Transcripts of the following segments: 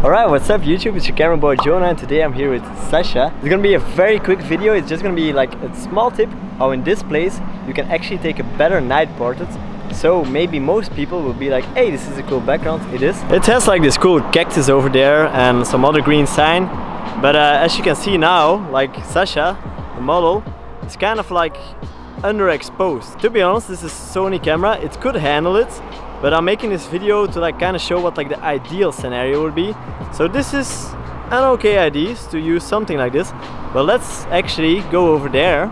Alright, what's up YouTube? It's your camera boy Jona, and today I'm here with Sasha. It's gonna be a very quick video. It's just gonna be like a small tip how in this place you can actually take a better night portrait. So maybe most people will be like, hey, this is a cool background. It is. It has like this cool cactus over there and some other green sign. But as you can see now, like Sasha, the model, is kind of like underexposed. To be honest, this is a Sony camera. It could handle it. But I'm making this video to like kind of show what like the ideal scenario would be. So this is an okay idea to use something like this. But let's actually go over there.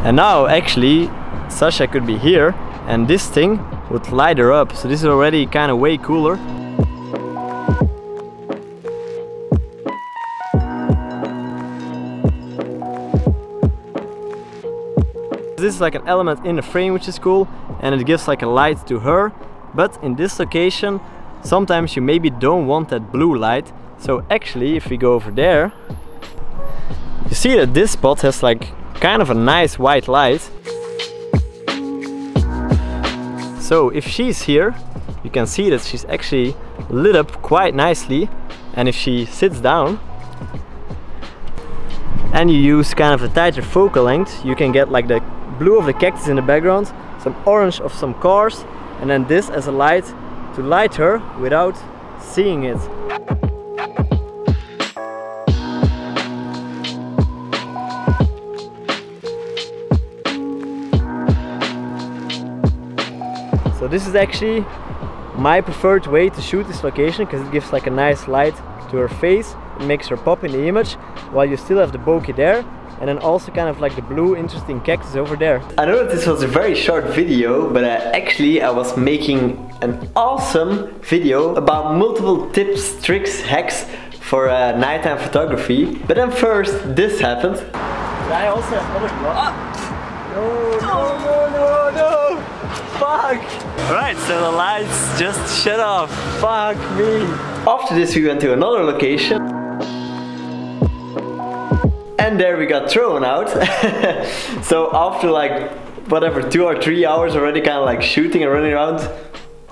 And now actually Sasha could be here and this thing would light her up. So this is already kind of way cooler. This is like an element in the frame which is cool, and it gives like a light to her. But in this location sometimes you maybe don't want that blue light. So actually if we go over there, you see that this spot has like kind of a nice white light. So if she's here, you can see that she's actually lit up quite nicely. And if she sits down and you use kind of a tighter focal length, you can get like the blue of the cactus in the background, some orange of some cars, and then this as a light to light her without seeing it. So this is actually my preferred way to shoot this location, because it gives like a nice light to her face. It makes her pop in the image while you still have the bokeh there, and then also kind of like the blue interesting cactus over there. I know that this was a very short video, but actually I was making an awesome video about multiple tips, tricks, hacks for nighttime photography. But then first this happened. But I also have other no, fuck! Alright, so the lights just shut off. Fuck me. After this we went to another location. And there we got thrown out. So after like whatever 2 or 3 hours already kind of like shooting and running around,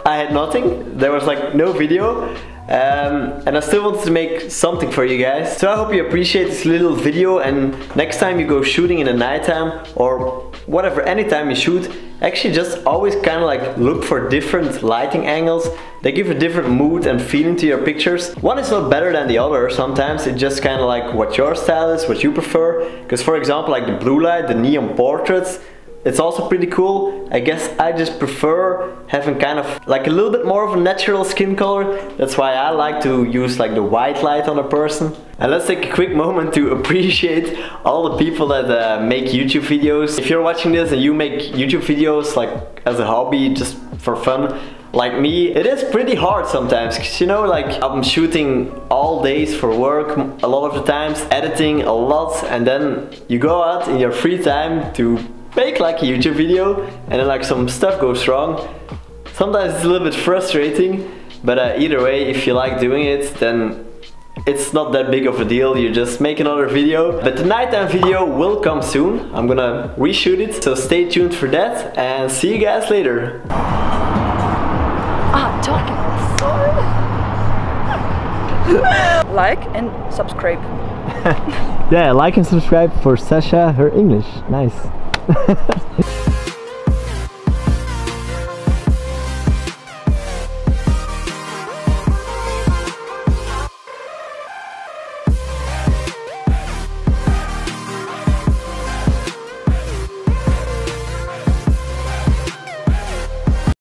I had nothing. There was like no video. And I still wanted to make something for you guys. So I hope you appreciate this little video, and next time you go shooting in the nighttime or whatever, anytime you shoot, actually just always kind of like look for different lighting angles. They give a different mood and feeling to your pictures. One is not better than the other. Sometimes it's just kind of like what your style is, what you prefer. Because for example, like the blue light, the neon portraits, it's also pretty cool. I guess I just prefer having kind of like a little bit more of a natural skin color. That's why I like to use like the white light on a person. And let's take a quick moment to appreciate all the people that make YouTube videos. If you're watching this and you make YouTube videos like as a hobby, just for fun, like me, it is pretty hard sometimes, because you know, like I'm shooting all days for work a lot of the times, editing a lot, and then you go out in your free time to make like a YouTube video, and then like some stuff goes wrong. Sometimes it's a little bit frustrating, but either way, if you like doing it, then it's not that big of a deal. You just make another video. But the nighttime video will come soon. I'm gonna reshoot it, so stay tuned for that, and see you guys later. Talking. Like and subscribe. Yeah, like and subscribe for Sasha, her English. Nice.